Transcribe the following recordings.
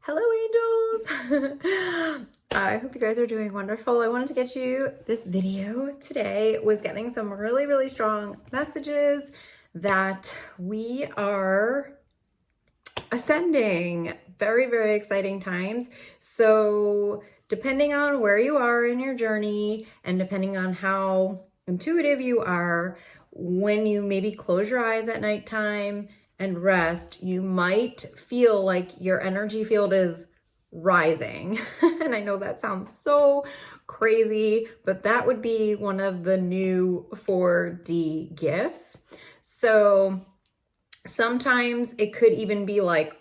Hello, angels! I hope you guys are doing wonderful. I wanted to get you this video today. Was getting some really strong messages that we are ascending. Very exciting times. So depending on where you are in your journey and depending on how intuitive you are, when you maybe close your eyes at nighttime and rest, you might feel like your energy field is rising. And I know that sounds so crazy, but that would be one of the new 4D gifts. So sometimes it could even be like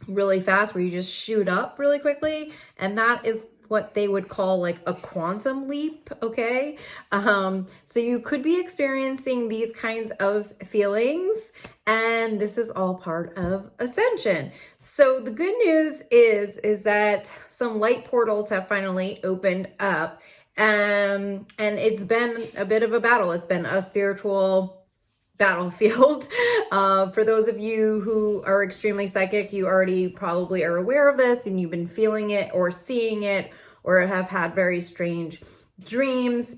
really fast where you just shoot up really quickly, and that is what they would call like a quantum leap, okay? So you could be experiencing these kinds of feelings, and this is all part of ascension. So the good news is that some light portals have finally opened up, and it's been a bit of a battle. It's been a spiritual battlefield. For those of you who are extremely psychic, you already probably are aware of this and you've been feeling it or seeing it or have had very strange dreams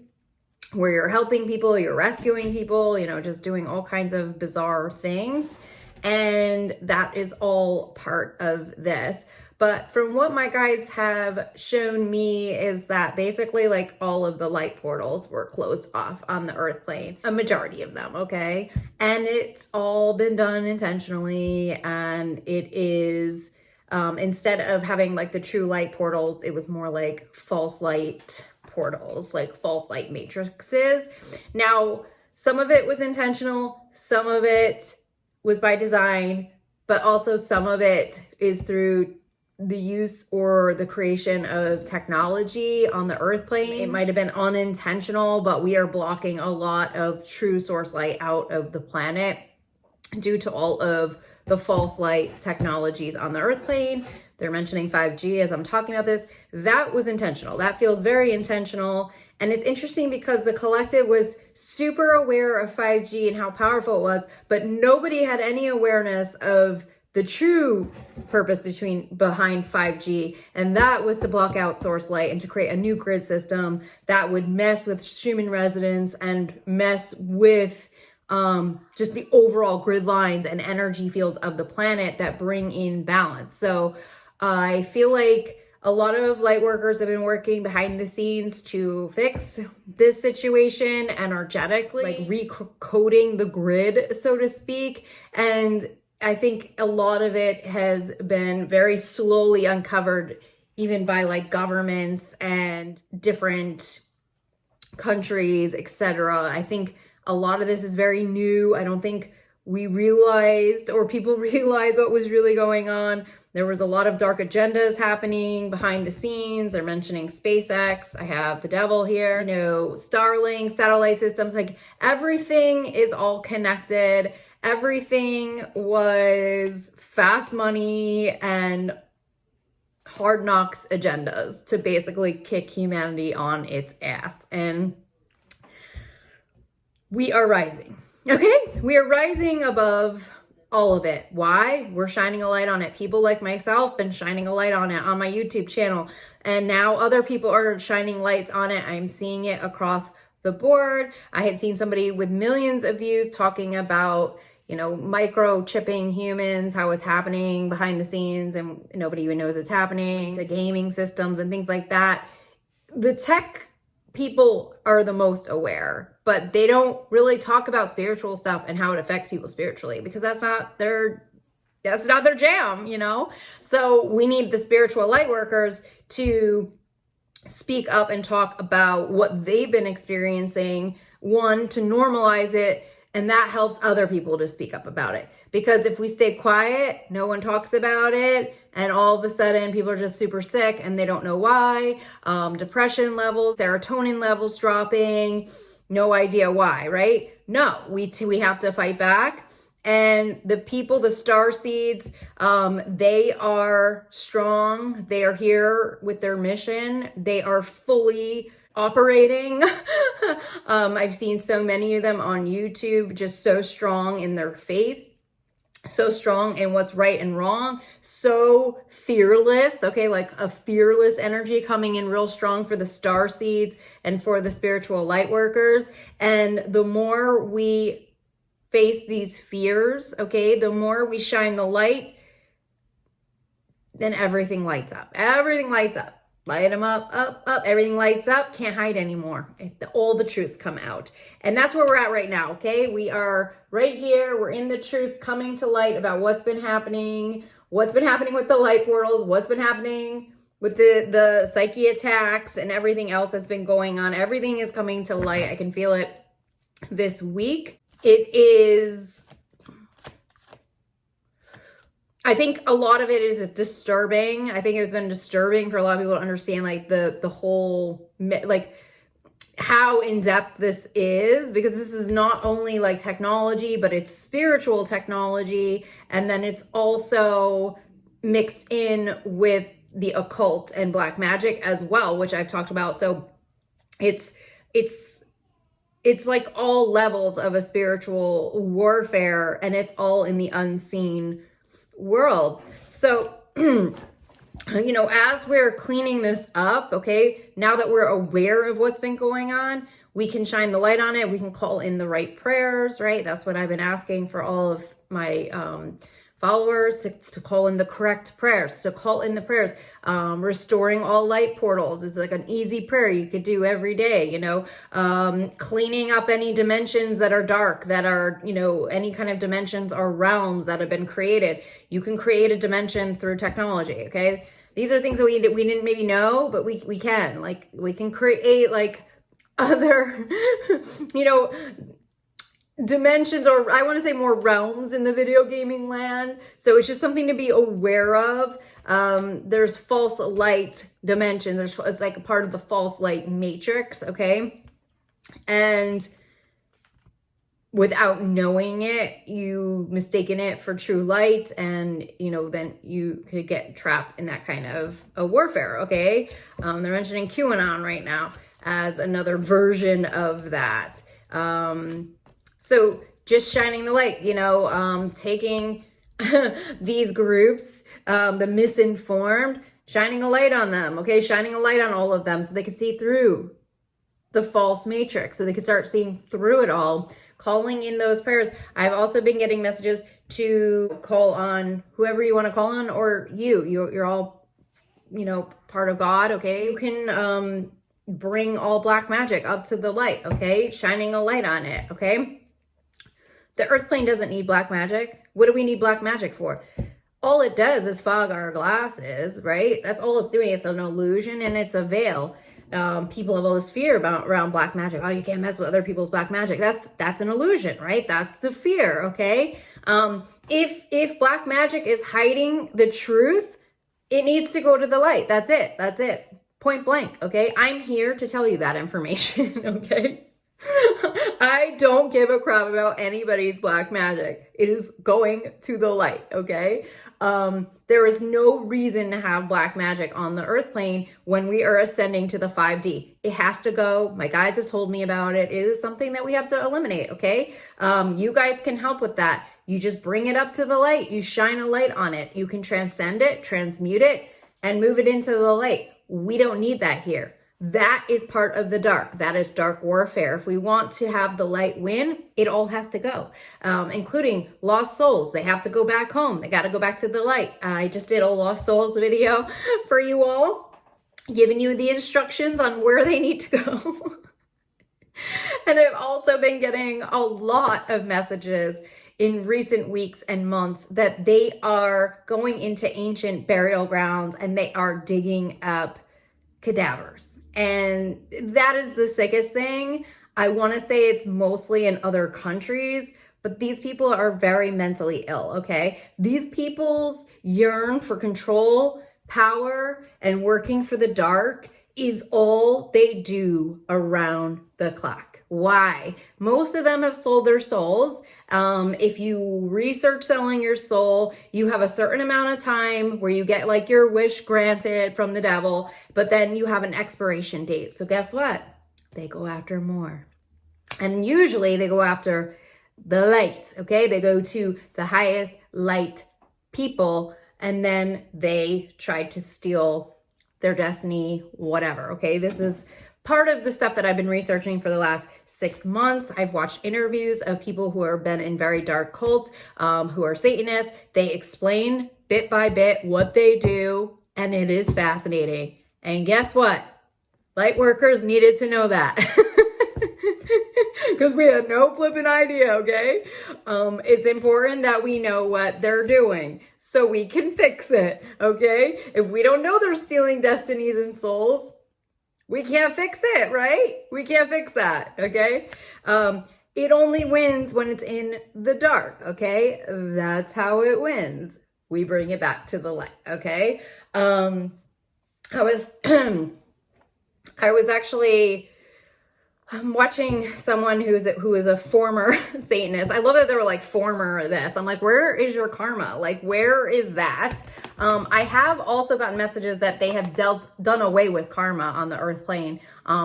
where you're helping people, you're rescuing people, just doing all kinds of bizarre things. And that is all part of this. But from what my guides have shown me is that basically like all of the light portals were closed off on the earth plane, a majority of them, okay? And it's all been done intentionally, and it is, instead of having like the true light portals, it was more like false light portals, like false light matrices. Now, some of it was intentional, some of it was by design, but also some of it is through the use or the creation of technology on the earth plane. It might have been unintentional, but we are blocking a lot of true source light out of the planet due to all of the false light technologies on the earth plane. They're mentioning 5G as I'm talking about this. That was intentional. That feels very intentional. And it's interesting because the collective was super aware of 5G and how powerful it was, but nobody had any awareness of the true purpose behind 5G, and that was to block out source light and to create a new grid system that would mess with human residents and mess with just the overall grid lines and energy fields of the planet that bring in balance. So I feel like a lot of light workers have been working behind the scenes to fix this situation energetically, like recoding the grid, so to speak. And I think a lot of it has been very slowly uncovered, even by like governments and different countries, etc. I think a lot of this is very new. I don't think we realized or people realized what was really going on. There was a lot of dark agendas happening behind the scenes. They're mentioning SpaceX. I have the devil here, Starlink, satellite systems, like everything is all connected. Everything was fast money and hard knocks agendas to basically kick humanity on its ass. And we are rising, okay? We are rising above all of it. Why? We're shining a light on it. People like myself been shining a light on it on my YouTube channel. And now other people are shining lights on it. I'm seeing it across the board. I had seen somebody with millions of views talking about microchipping humans, how it's happening behind the scenes and nobody even knows it's happening, to gaming systems and things like that. The tech people are the most aware, but they don't really talk about spiritual stuff and how it affects people spiritually because that's not their jam, So we need the spiritual light workers to speak up and talk about what they've been experiencing, one, to normalize it, and that helps other people to speak up about it. Because if we stay quiet, no one talks about it, and all of a sudden people are just super sick and they don't know why. Depression levels, serotonin levels dropping, no idea why, right? No, we have to fight back. And the people, the star seeds, they are strong. They are here with their mission. They are fully operating. I've seen so many of them on YouTube, just so strong in their faith. so strong in what's right and wrong, so fearless, okay, like a fearless energy coming in real strong for the star seeds and for the spiritual light workers. And the more we face these fears, okay, the more we shine the light, then everything lights up. Everything lights up. Light them up, up, up. Everything lights up. Can't hide anymore. All the truths come out. And that's where we're at right now, okay? We are right here. We're in the truths coming to light about what's been happening with the light portals, what's been happening with the psyche attacks and everything else that's been going on. Everything is coming to light. I can feel it this week. It is... I think a lot of it is disturbing. I think it's been disturbing for a lot of people to understand like the whole, like how in depth this is, because this is not only like technology, but it's spiritual technology. And then it's also mixed in with the occult and black magic as well, which I've talked about. So it's like all levels of a spiritual warfare, and it's all in the unseen world. So, you know, as we're cleaning this up, okay, now that we're aware of what's been going on, we can shine the light on it. We can call in the right prayers, right? That's what I've been asking for all of my followers to call in the correct prayers, to call in the prayers. Restoring all light portals is like an easy prayer you could do every day, you know. Cleaning up any dimensions that are dark, that are, you know, any kind of dimensions or realms that have been created. You can create a dimension through technology, okay? These are things that we didn't maybe know, but we can. Like, we can create like other, you know, dimensions, or I want to say more realms in the video gaming land. So it's just something to be aware of. There's false light dimension. It's like a part of the false light matrix, okay? And without knowing it, you mistaken it for true light, and you know, then you could get trapped in that kind of a warfare, okay? They're mentioning QAnon right now as another version of that. So just shining the light, you know, taking these groups, the misinformed, shining a light on them, okay? Shining a light on all of them so they can see through the false matrix, so they can start seeing through it all, calling in those prayers. I've also been getting messages to call on whoever you want to call on, or you're all, you know, part of God, okay? You can bring all black magic up to the light, okay? Shining a light on it, okay? The earth plane doesn't need black magic. What do we need black magic for? All it does is fog our glasses, right? That's all it's doing. It's an illusion and it's a veil. People have all this fear around black magic. Oh, you can't mess with other people's black magic. That's an illusion, right? That's the fear, okay? If black magic is hiding the truth, it needs to go to the light. That's it. That's it. Point blank, okay? I'm here to tell you that information, okay? I don't give a crap about anybody's black magic. It is going to the light, okay? There is no reason to have black magic on the earth plane when we are ascending to the 5D. It has to go. My guides have told me about it. It is something that we have to eliminate, okay? You guys can help with that. You just bring it up to the light. You shine a light on it. You can transcend it, transmute it, and move it into the light. We don't need that here. That is part of the dark. That is dark warfare. If we want to have the light win, it all has to go, including lost souls. They have to go back home. They got to go back to the light. I just did a lost souls video for you all, giving you the instructions on where they need to go. And I've also been getting a lot of messages in recent weeks and months that they are going into ancient burial grounds and they are digging up cadavers. And that is the sickest thing. I want to say it's mostly in other countries, but these people are very mentally ill, okay? These people's yearn for control, power, and working for the dark is all they do around the clock. Why? Most of them have sold their souls. If you research selling your soul, you have a certain amount of time where you get like your wish granted from the devil, but then you have an expiration date. So guess what? They go after more. And usually they go after the light, okay? They go to the highest light people, and then they tried to steal their destiny, whatever. Okay, this is part of the stuff that I've been researching for the last 6 months. I've watched interviews of people who have been in very dark cults, who are Satanists. They explain bit by bit what they do, and it is fascinating. And guess what? Light workers needed to know that. Because we had no flipping idea, okay? It's important that we know what they're doing so we can fix it, okay? If we don't know they're stealing destinies and souls, we can't fix it, right? We can't fix that, okay? It only wins when it's in the dark, okay? That's how it wins. We bring it back to the light, okay? I was actually watching someone who is a former Satanist. I love that they were like former this. I'm like, where is your karma? Like, where is that? I have also gotten messages that they have done away with karma on the earth plane.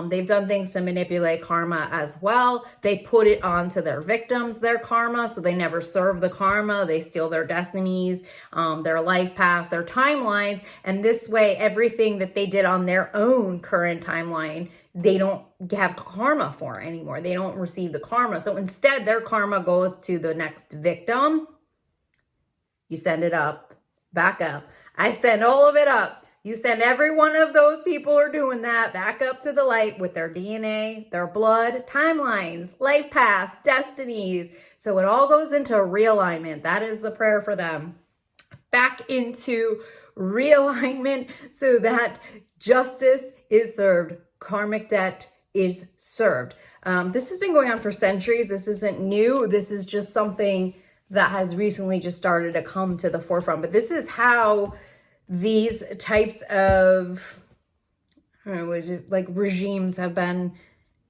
They've done things to manipulate karma as well. They put it onto their victims, their karma, so they never serve the karma. They steal their destinies, their life paths, their timelines. And this way, everything that they did on their own current timeline, they don't have karma for anymore. They don't receive the karma. So instead, their karma goes to the next victim. You send it up, back up. I send all of it up. You send every one of those people who are doing that back up to the light with their DNA, their blood, timelines, life paths, destinies. So it all goes into realignment. That is the prayer for them. Back into realignment so that justice is served. Karmic debt is served. This has been going on for centuries. This isn't new. This is just something that has recently just started to come to the forefront. But this is how these types of like regimes have been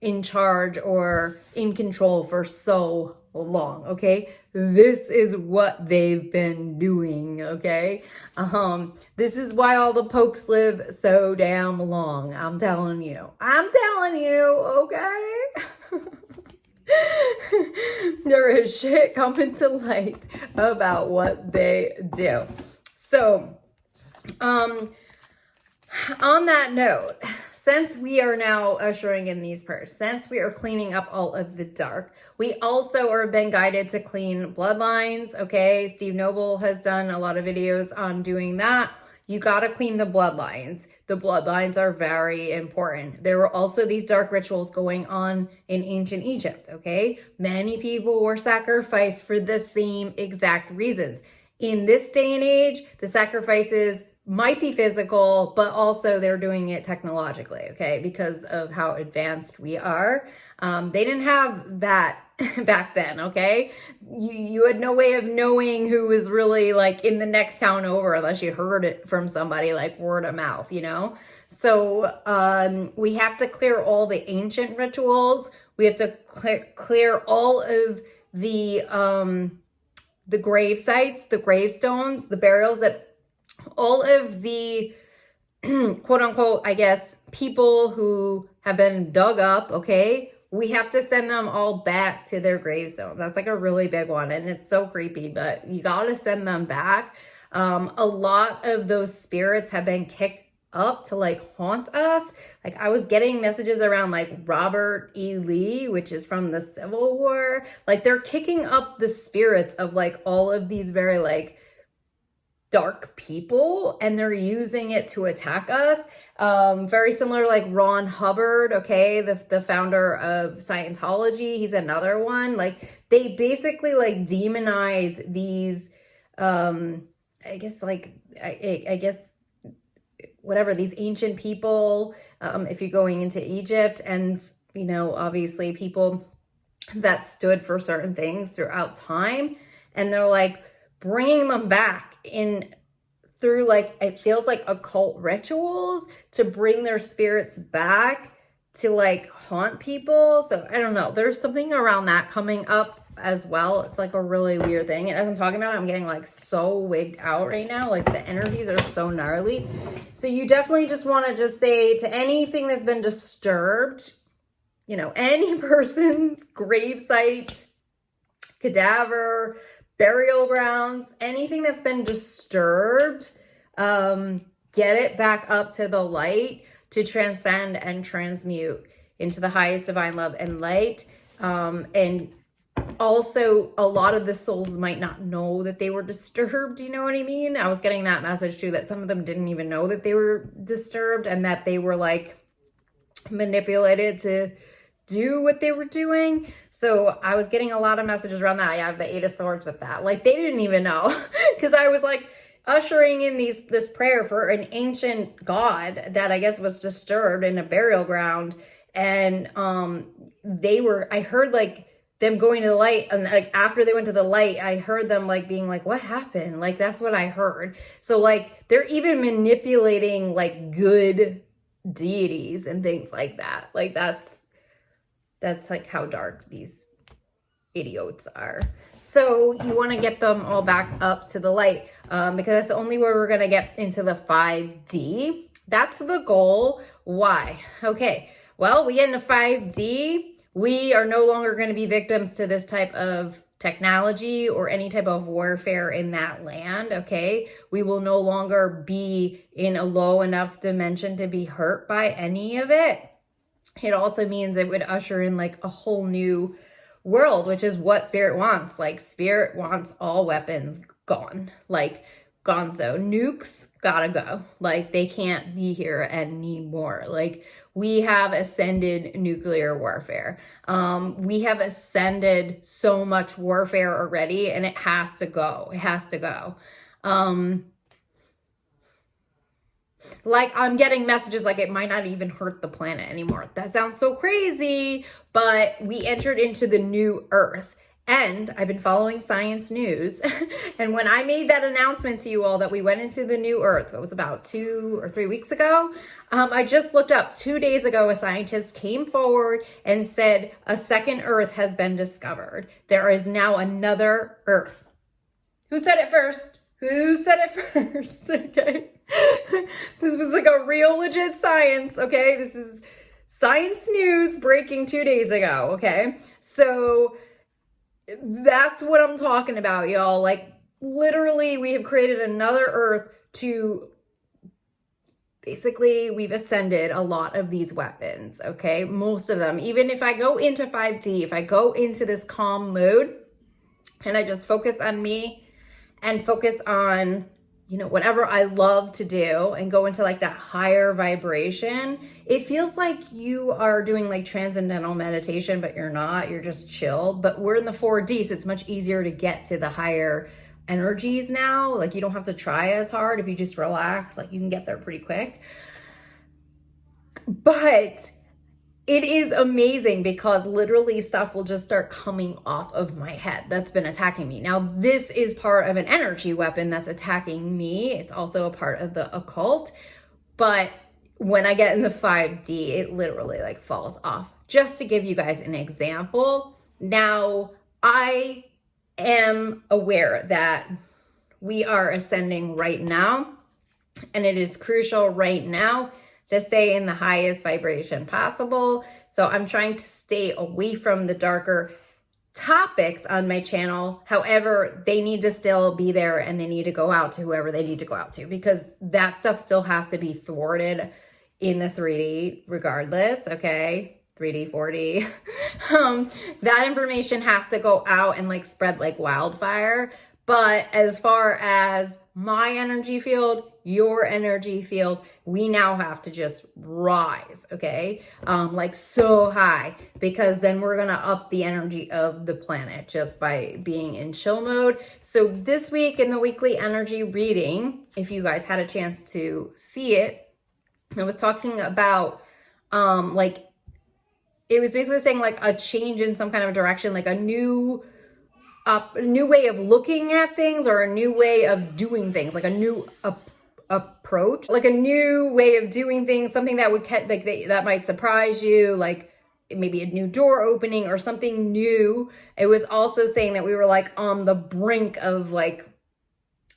in charge or in control for so long, okay? This is what they've been doing, okay? This is why all the popes live so damn long. I'm telling you, okay? There is shit coming to light about what they do. So, on that note, since we are now ushering in these prayers, since we are cleaning up all of the dark, we also are being guided to clean bloodlines, okay? Steve Noble has done a lot of videos on doing that. You got to clean the bloodlines. The bloodlines are very important. There were also these dark rituals going on in ancient Egypt, okay? Many people were sacrificed for the same exact reasons. In this day and age, the sacrifices might be physical, but also they're doing it technologically, okay? Because of how advanced we are. They didn't have that back then, okay? You had no way of knowing who was really like in the next town over unless you heard it from somebody, like word of mouth, you know? So we have to clear all the ancient rituals. We have to clear all of the grave sites, the gravestones, the burials, that all of the quote unquote, I guess, people who have been dug up, okay? We have to send them all back to their gravestone. That's like a really big one, and it's so creepy, but you got to send them back. A lot of those spirits have been kicked up to like haunt us. Like I was getting messages around like Robert E. Lee, which is from the Civil War. Like they're kicking up the spirits of like all of these very like dark people, and they're using it to attack us. Very similar like Ron Hubbard, okay, the founder of Scientology. He's another one. Like they basically like demonize these I guess whatever, these ancient people, if you're going into Egypt, and you know, obviously people that stood for certain things throughout time, and they're like bringing them back in through like, it feels like occult rituals to bring their spirits back to like haunt people. So I don't know, there's something around that coming up as well. It's like a really weird thing. And as I'm talking about it, I'm getting like so wigged out right now. Like the energies are so gnarly. So you definitely just want to just say to anything that's been disturbed, you know, any person's gravesite, cadaver, burial grounds, anything that's been disturbed, get it back up to the light to transcend and transmute into the highest divine love and light. And also, a lot of the souls might not know that they were disturbed. You know what I mean? I was getting that message too, that some of them didn't even know that they were disturbed and that they were like manipulated to do what they were doing. So I was getting a lot of messages around that. I have the Eight of Swords with that. Like, they didn't even know, because I was like ushering in this prayer for an ancient god that I guess was disturbed in a burial ground. And I heard like them going to the light, and like after they went to the light, I heard them like being like, what happened? Like, that's what I heard. So like, they're even manipulating like good deities and things like that. Like, that's like how dark these idiots are. So you want to get them all back up to the light, because that's the only way we're going to get into the 5D. That's the goal. Why? Okay. Well, we get into 5D. We are no longer going to be victims to this type of technology or any type of warfare in that land, okay? We will no longer be in a low enough dimension to be hurt by any of it. It also means it would usher in like a whole new world, which is what Spirit wants. Like, Spirit wants all weapons gone. Like, gonzo. Nukes gotta go. Like, they can't be here anymore. Like, we have ascended nuclear warfare. We have ascended so much warfare already, and it has to go. It has to go. Like, I'm getting messages like it might not even hurt the planet anymore. That sounds so crazy, but we entered into the new Earth. And I've been following science news. And when I made that announcement to you all that we went into the new Earth, it was about 2 or 3 weeks ago. I just looked up 2 days ago, a scientist came forward and said a second Earth has been discovered. There is now another Earth. Who said it first? Who said it first? Okay. This was like a real legit science. Okay. This is science news breaking 2 days ago. Okay. So that's what I'm talking about, y'all. Like, literally, we have created another Earth to basically, we've ascended a lot of these weapons, okay? Most of them. Even if I go into 5D, if I go into this calm mode and I just focus on me and focus on, you know, whatever I love to do and go into like that higher vibration, it feels like you are doing like transcendental meditation, but you're not, you're just chill. But we're in the 4D, so it's much easier to get to the higher energies now. Like, you don't have to try as hard. If you just relax, like, you can get there pretty quick. But it is amazing because literally stuff will just start coming off of my head that's been attacking me. Now, this is part of an energy weapon that's attacking me. It's also a part of the occult. But when I get in the 5D, it literally like falls off. Just to give you guys an example. Now, I am aware that we are ascending right now, and it is crucial right now to stay in the highest vibration possible. So I'm trying to stay away from the darker topics on my channel. However, they need to still be there, and they need to go out to whoever they need to go out to, because that stuff still has to be thwarted in the 3D regardless, okay? 3D, 4D. That information has to go out and like spread like wildfire. But as far as my energy field, your energy field, we now have to just rise, okay? Like so high, because then we're gonna up the energy of the planet just by being in chill mode. So this week in the weekly energy reading, if you guys had a chance to see it, I was talking about like, it was basically saying like a change in some kind of direction, like a new way of looking at things, or a new way of doing things, like a new approach, like a new way of doing things, something that would that might surprise you, like maybe a new door opening or something new. It was also saying that we were like on the brink of like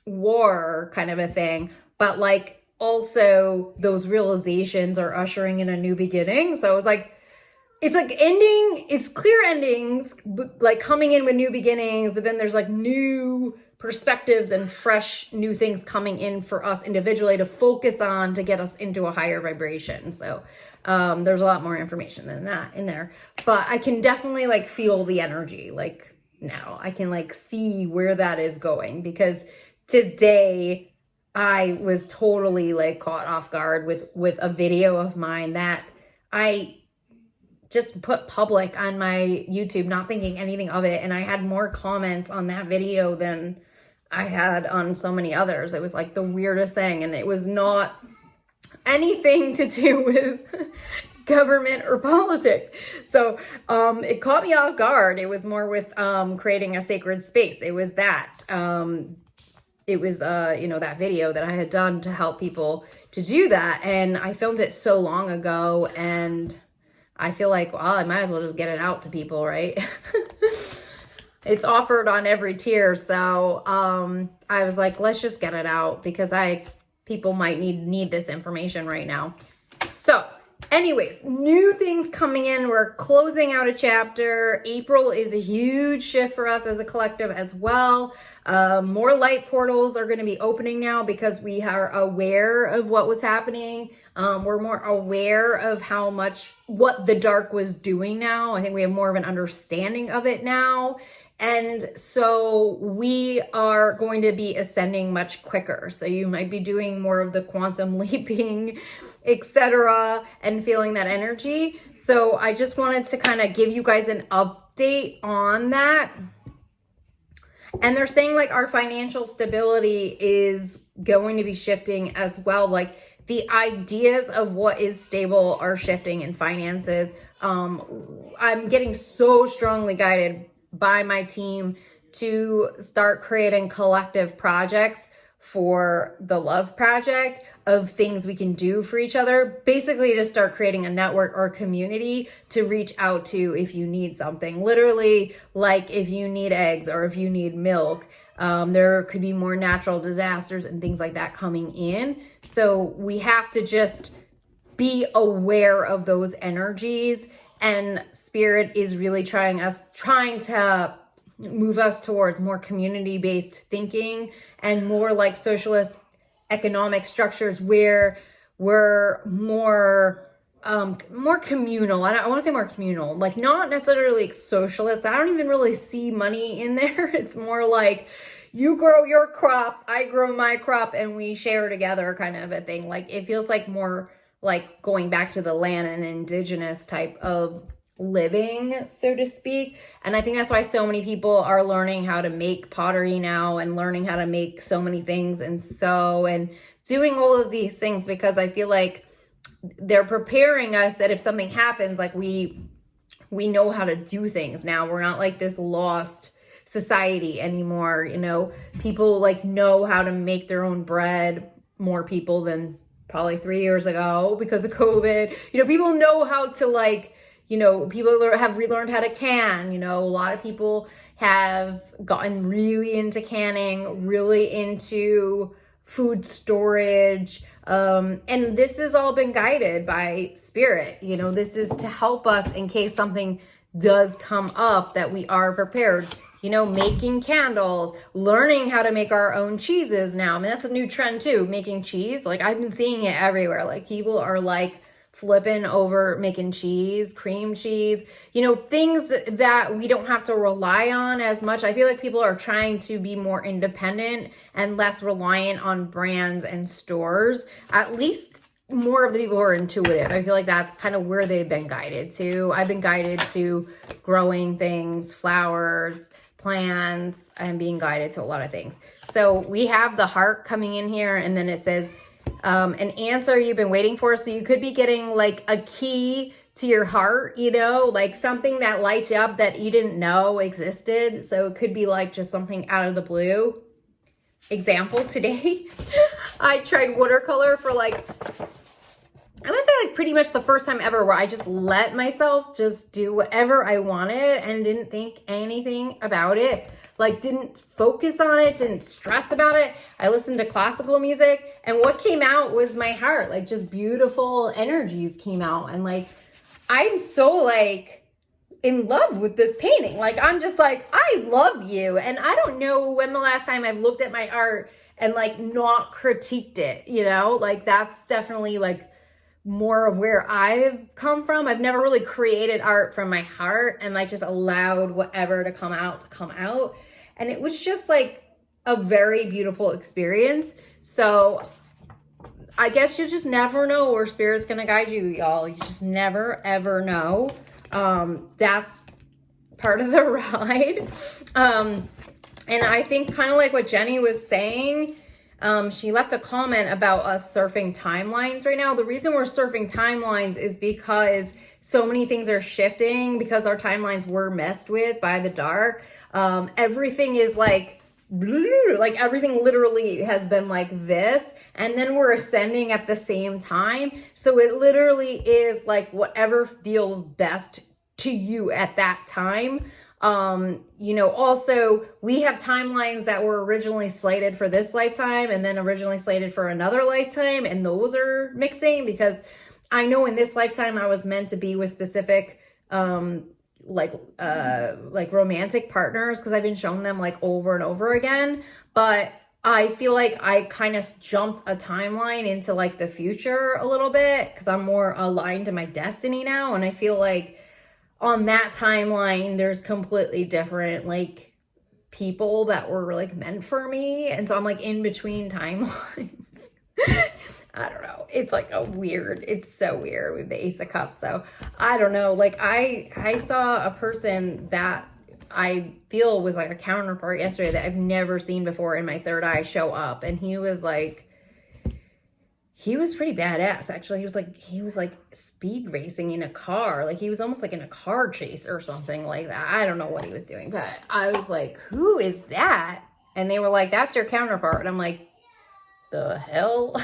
war kind of a thing, but like also those realizations are ushering in a new beginning. So it was like it's like it's clear endings, but like coming in with new beginnings, but then there's like new perspectives and fresh new things coming in for us individually to focus on to get us into a higher vibration. So there's a lot more information than that in there, but I can definitely like feel the energy. Like now I can like see where that is going, because today I was totally like caught off guard with a video of mine that I just put public on my YouTube, not thinking anything of it. And I had more comments on that video than I had on so many others. It was like the weirdest thing. And it was not anything to do with government or politics. So it caught me off guard. It was more with creating a sacred space. It was that. It was, that video that I had done to help people to do that. And I filmed it so long ago, and I feel like, well, I might as well just get it out to people, right? It's offered on every tier. So I was like, let's just get it out, because people might need this information right now. So anyways, new things coming in. We're closing out a chapter. April is a huge shift for us as a collective as well. More light portals are going to be opening now because we are aware of what was happening. We're more aware of what the dark was doing now. I think we have more of an understanding of it now. And so we are going to be ascending much quicker. So you might be doing more of the quantum leaping, etc., and feeling that energy. So I just wanted to kind of give you guys an update on that. And they're saying like our financial stability is going to be shifting as well. Like the ideas of what is stable are shifting in finances. I'm getting so strongly guided by my team to start creating collective projects for the love project of things we can do for each other. Basically to start creating a network or community to reach out to if you need something. Literally, like if you need eggs or if you need milk. There could be more natural disasters and things like that coming in. So we have to just be aware of those energies. And Spirit is really trying to move us towards more community-based thinking and more like socialist economic structures where we're more communal. I want to say more communal, like not necessarily like socialist. I don't even really see money in there. It's more like you grow your crop, I grow my crop, and we share together kind of a thing. Like it feels like more like going back to the land and indigenous type of living, so to speak. And I think that's why so many people are learning how to make pottery now and learning how to make so many things and sew and doing all of these things, because I feel like they're preparing us that if something happens, like we know how to do things now. We're not like this lost society anymore. People like know how to make their own bread, more people than probably 3 years ago because of COVID. People know how to people have relearned how to can. A lot of people have gotten really into canning, really into food storage. And this has all been guided by Spirit. This is to help us in case something does come up that we are prepared. Making candles, learning how to make our own cheeses now. I mean, that's a new trend too, making cheese. Like I've been seeing it everywhere. Like people are like flipping over making cheese, cream cheese, things that we don't have to rely on as much. I feel like people are trying to be more independent and less reliant on brands and stores. At least more of the people who are intuitive. I feel like that's kind of where they've been guided to. I've been guided to growing things, flowers, plants. I'm being guided to a lot of things. So we have the heart coming in here, and then it says an answer you've been waiting for. So you could be getting like a key to your heart, like something that lights you up that you didn't know existed. So it could be like just something out of the blue. Example, today I tried watercolor for I would say pretty much the first time ever where I just let myself just do whatever I wanted and didn't think anything about it. Didn't focus on it, didn't stress about it. I listened to classical music, and what came out was my heart. Just beautiful energies came out, and I'm so like in love with this painting. Like, I'm just like, I love you. And I don't know when the last time I've looked at my art and like not critiqued it, you know, like that's definitely like more of where I've come from. I've never really created art from my heart and like just allowed whatever to come out. And it was just like a very beautiful experience. So I guess you just never know where spirit's gonna guide you, y'all. You just never ever know. That's part of the ride. And I think kind of like what Jenny was saying, she left a comment about us surfing timelines right now. The reason we're surfing timelines is because so many things are shifting because our timelines were messed with by the dark. Everything is like everything literally has been like this, and then we're ascending at the same time. So it literally is like whatever feels best to you at that time. You know, also we have timelines that were originally slated for this lifetime and then originally slated for another lifetime, and those are mixing because I know in this lifetime I was meant to be with specific like romantic partners because I've been showing them like over and over again, but I feel like I kind of jumped a timeline into like the future a little bit because I'm more aligned to my destiny now, and I feel like on that timeline there's completely different like people that were like meant for me, and so I'm like in between timelines. I don't know. It's like it's so weird with the Ace of Cups. So I don't know. Like I saw a person that I feel was like a counterpart yesterday that I've never seen before in my third eye show up. And he was pretty badass. Actually, he was like speed racing in a car. Like he was almost like in a car chase or something like that. I don't know what he was doing, but I was like, who is that? And they were like, that's your counterpart. And I'm like, the hell?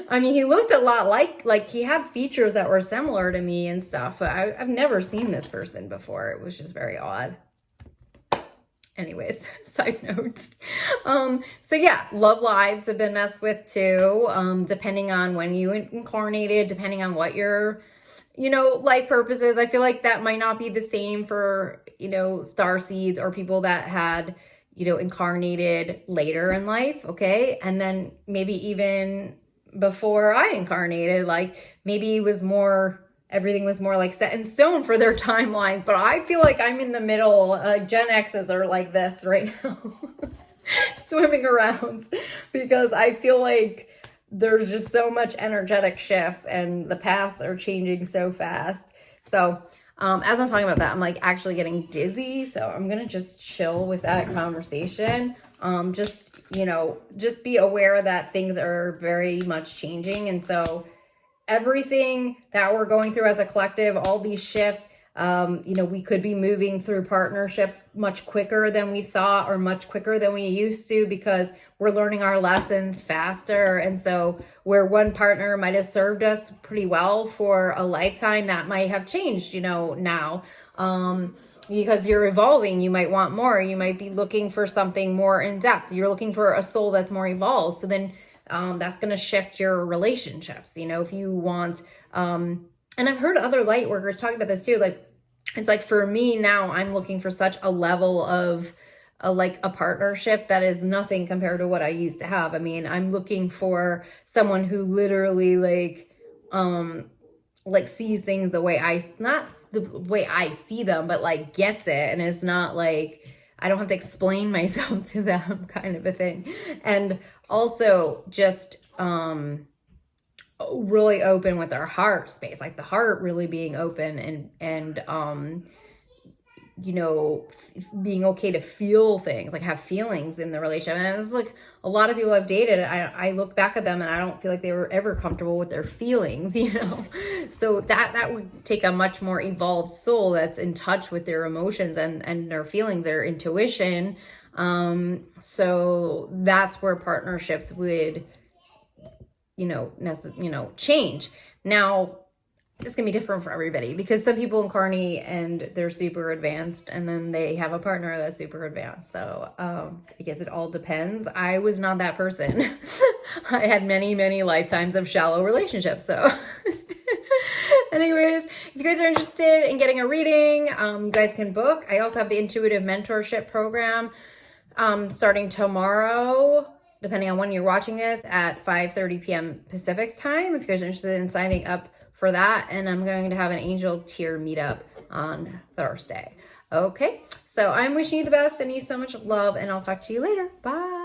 I mean, he looked a lot like he had features that were similar to me and stuff, but I've never seen this person before. It was just very odd. Anyways, side note. So yeah, love lives have been messed with too. Depending on when you incarnated, depending on what your, life purpose is. I feel like that might not be the same for, star seeds or people that had, incarnated later in life. Okay. And then maybe even before I incarnated, like maybe everything was more like set in stone for their timeline, but I feel like I'm in the middle. Gen X's are like this right now, swimming around, because I feel like there's just so much energetic shifts and the paths are changing so fast. So as I'm talking about that, I'm like actually getting dizzy. So I'm going to just chill with that conversation. Just be aware that things are very much changing. And so everything that we're going through as a collective, all these shifts, we could be moving through partnerships much quicker than we thought or much quicker than we used to because we're learning our lessons faster. And so where one partner might have served us pretty well for a lifetime, that might have changed, now. Because you're evolving, you might want more. You might be looking for something more in depth. You're looking for a soul that's more evolved. So then that's going to shift your relationships. If you want, and I've heard other light workers talking about this too. Like, it's like for me now, I'm looking for such a level of a partnership that is nothing compared to what I used to have. I mean, I'm looking for someone who literally sees things the way not the way I see them, but like gets it. And it's not like, I don't have to explain myself to them kind of a thing. And also just, really open with our heart space, like the heart really being open and being okay to feel things, like have feelings in the relationship. And it was like a lot of people I've dated, I look back at them and I don't feel like they were ever comfortable with their feelings, So that would take a much more evolved soul that's in touch with their emotions and their feelings, their intuition. So that's where partnerships would, change. Now, it's going to be different for everybody because some people incarnate and they're super advanced and then they have a partner that's super advanced. So I guess it all depends. I was not that person. I had many, many lifetimes of shallow relationships. So Anyways, if you guys are interested in getting a reading, you guys can book. I also have the Intuitive Mentorship program starting tomorrow, depending on when you're watching this, at 5:30 p.m. Pacific time, if you guys are interested in signing up for that. And I'm going to have an angel tier meetup on Thursday. Okay, so I'm wishing you the best, and you so much love, and I'll talk to you later. Bye.